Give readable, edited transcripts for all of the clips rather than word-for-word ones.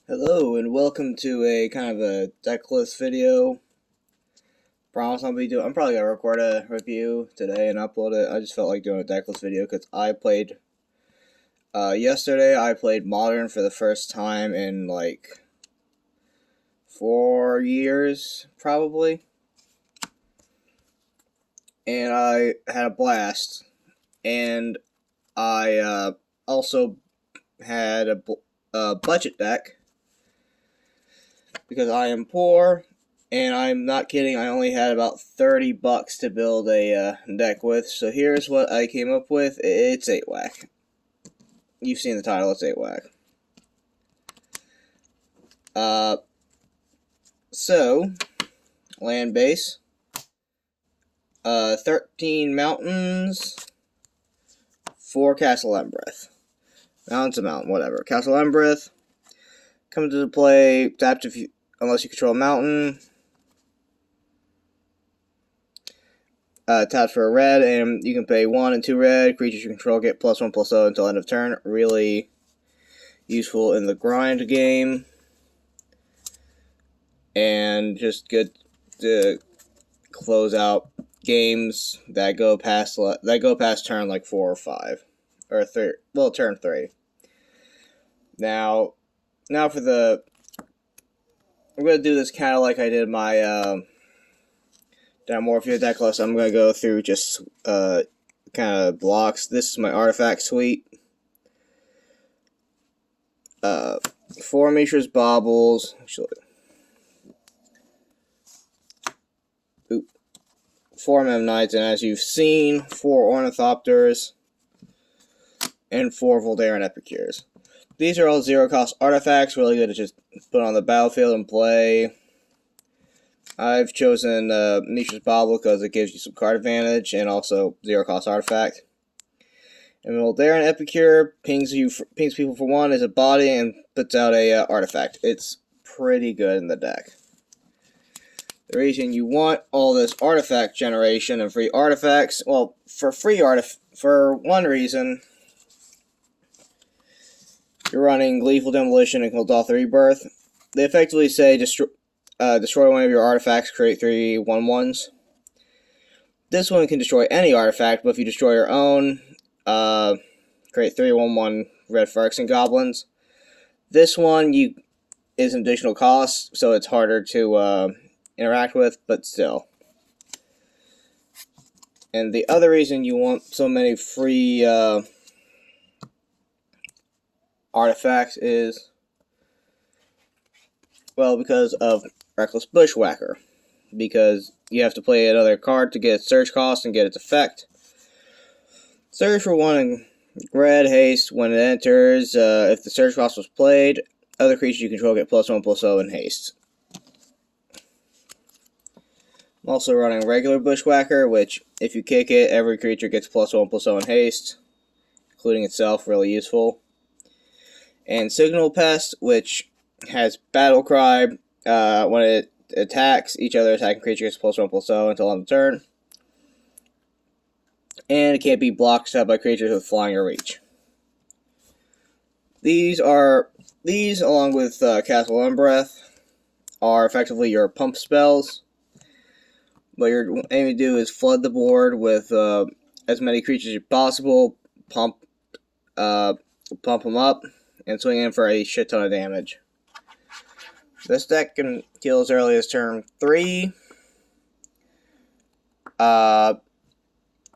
Hello and welcome to a kind of a decklist video. Promise I'm probably gonna record a review today and upload it. I just felt like doing a decklist video because I played yesterday. I played Modern for the first time in like 4 years probably, and I had a blast. And I also had a budget deck because I am poor, and I'm not kidding. I only had about $30 to build a deck with. So here's what I came up with. It's 8-whack. You've seen the title. It's 8-whack. So land base. 13 mountains. 4 Castle Embereth. Mountain's a mountain, whatever. Castle Embereth. Come to play. Tapped unless you control a mountain. Taps for a red, and you can pay 1 and 2 red. Creatures you control get +1/+0 until end of turn. Really useful in the grind game, and just good to close out games that go past turn like 4 or 5 or 3. Well, turn 3. Now for the I'm gonna do this kind of like I did my Dimorphia deck list. I'm going to go through just kind of blocks. This is my artifact suite. 4 Mishra's Baubles. Actually, 4 Memnites, and as you've seen, 4 Ornithopters and 4 Voldaren Epicures. These are all 0-cost artifacts, really good to just put on the battlefield and play. I've chosen Mishra's Bauble because it gives you some card advantage and also 0-cost artifact. And Voldaren Epicure pings people for 1 as a body and puts out a artifact. It's pretty good in the deck. The reason you want all this artifact generation and free artifacts, well, for one reason, you're running Gleeful Demolition and Kuldatha Rebirth. They effectively say destroy one of your artifacts, create 3 1/1s. This one can destroy any artifact, but if you destroy your own, create 3 1/1 red Phyrexian goblins. This one is an additional cost, so it's harder to interact with, but still. And the other reason you want so many free artifacts is, well, because of Reckless Bushwhacker. Because you have to play another card to get its search cost and get its effect. Search for 1 red haste when it enters. If the search cost was played, other creatures you control get +1/+0 in haste. I'm also running regular Bushwhacker, which if you kick it, every creature gets +1/+0 in haste, including itself, really useful. And Signal Pest, which has Battle Cry. When it attacks, each other attacking creature gets +1/+0 until end of turn. And it can't be blocked by creatures with flying or reach. These, along with Castle Embereth, are effectively your pump spells. What you're aiming to do is flood the board with as many creatures as possible, pump them up, and swing in for a shit ton of damage. This deck can kill as early as turn 3. And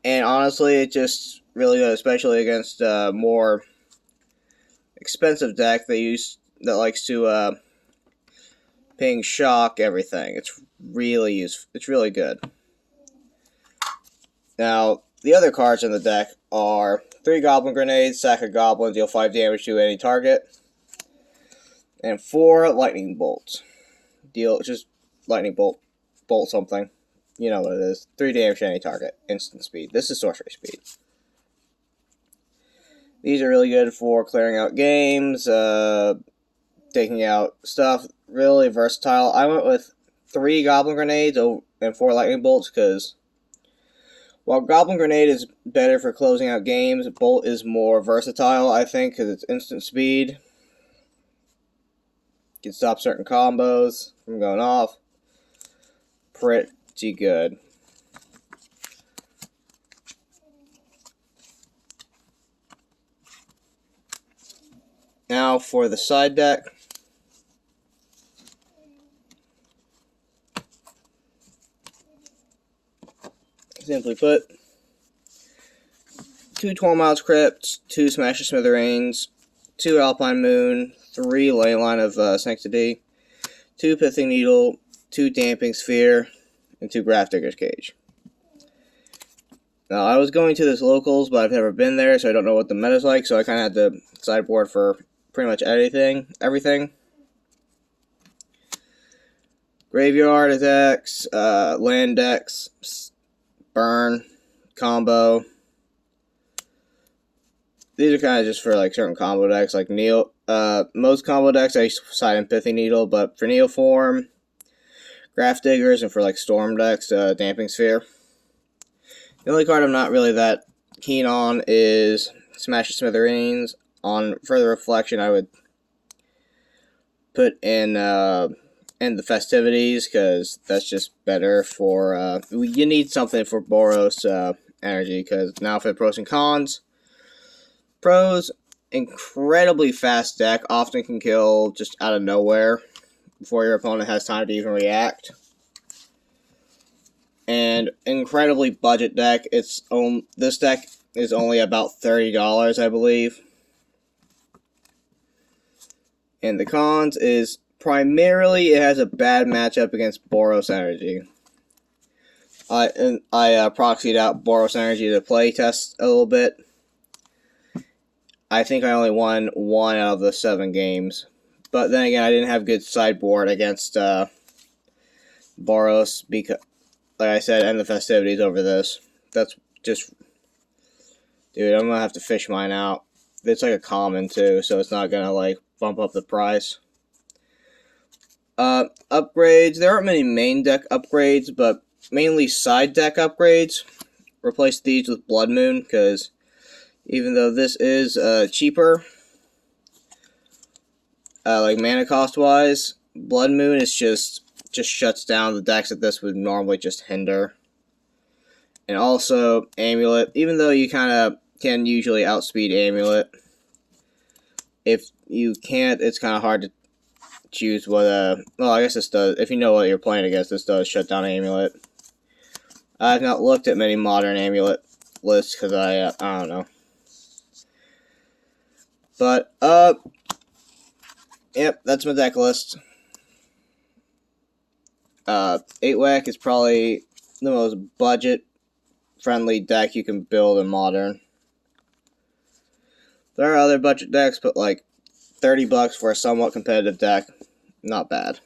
honestly, it's just really good, especially against more expensive deck that likes to ping shock everything. It's really good. Now, the other cards in the deck are 3 Goblin Grenades, sack a goblin, deal 5 damage to any target. And 4 Lightning Bolts. Just Lightning Bolt something. You know what it is. 3 damage to any target. Instant speed. This is sorcery speed. These are really good for clearing out games, taking out stuff. Really versatile. I went with 3 Goblin Grenades and 4 Lightning Bolts because while Goblin Grenade is better for closing out games, Bolt is more versatile, I think, because it's instant speed. Can stop certain combos from going off. Pretty good. Now for the side deck. Simply put, 2 12 Miles Crypts, 2 Smash the Smithereens, 2 Alpine Moon, 3 Leyline of Sanctity, 2 Pithing Needle, 2 Damping Sphere, and 2 Grafdigger's Cage. Now, I was going to this locals, but I've never been there, so I don't know what the meta's like, so I kind of had to sideboard for pretty much everything. Graveyard attacks, land decks, burn, combo. These are kind of just for like certain combo decks, like most combo decks I side in Pithing Needle, but for Neoform, Grafdiggers, and for like Storm decks, Damping Sphere. The only card I'm not really that keen on is Smash the Smithereens. On further reflection, I would put in the Festivities, because that's just better for, you need something for Boros energy, because now for the pros and cons. Pros, incredibly fast deck, often can kill just out of nowhere before your opponent has time to even react. And incredibly budget deck. This deck is only about $30, I believe. And the cons is primarily it has a bad matchup against Boros Energy. I proxied out Boros Energy to play test a little bit. I think I only won 1 out of the 7 games. But then again, I didn't have good sideboard against Boros, because, like I said, and the Festivities over this. That's just... Dude, I'm gonna have to fish mine out. It's like a common, too, so it's not gonna, like, bump up the price. Upgrades. There aren't many main deck upgrades, but mainly side deck upgrades. Replace these with Blood Moon, because even though this is cheaper, like mana cost wise, Blood Moon is just shuts down the decks that this would normally just hinder. And also Amulet, even though you kind of can usually outspeed Amulet, if you can't, it's kind of hard to choose what well, I guess this does, if you know what you're playing against, this does shut down Amulet. I've not looked at many modern Amulet lists, because I don't know. But, yep, that's my deck list. 8-Whack is probably the most budget-friendly deck you can build in Modern. There are other budget decks, but like $30 for a somewhat competitive deck, not bad.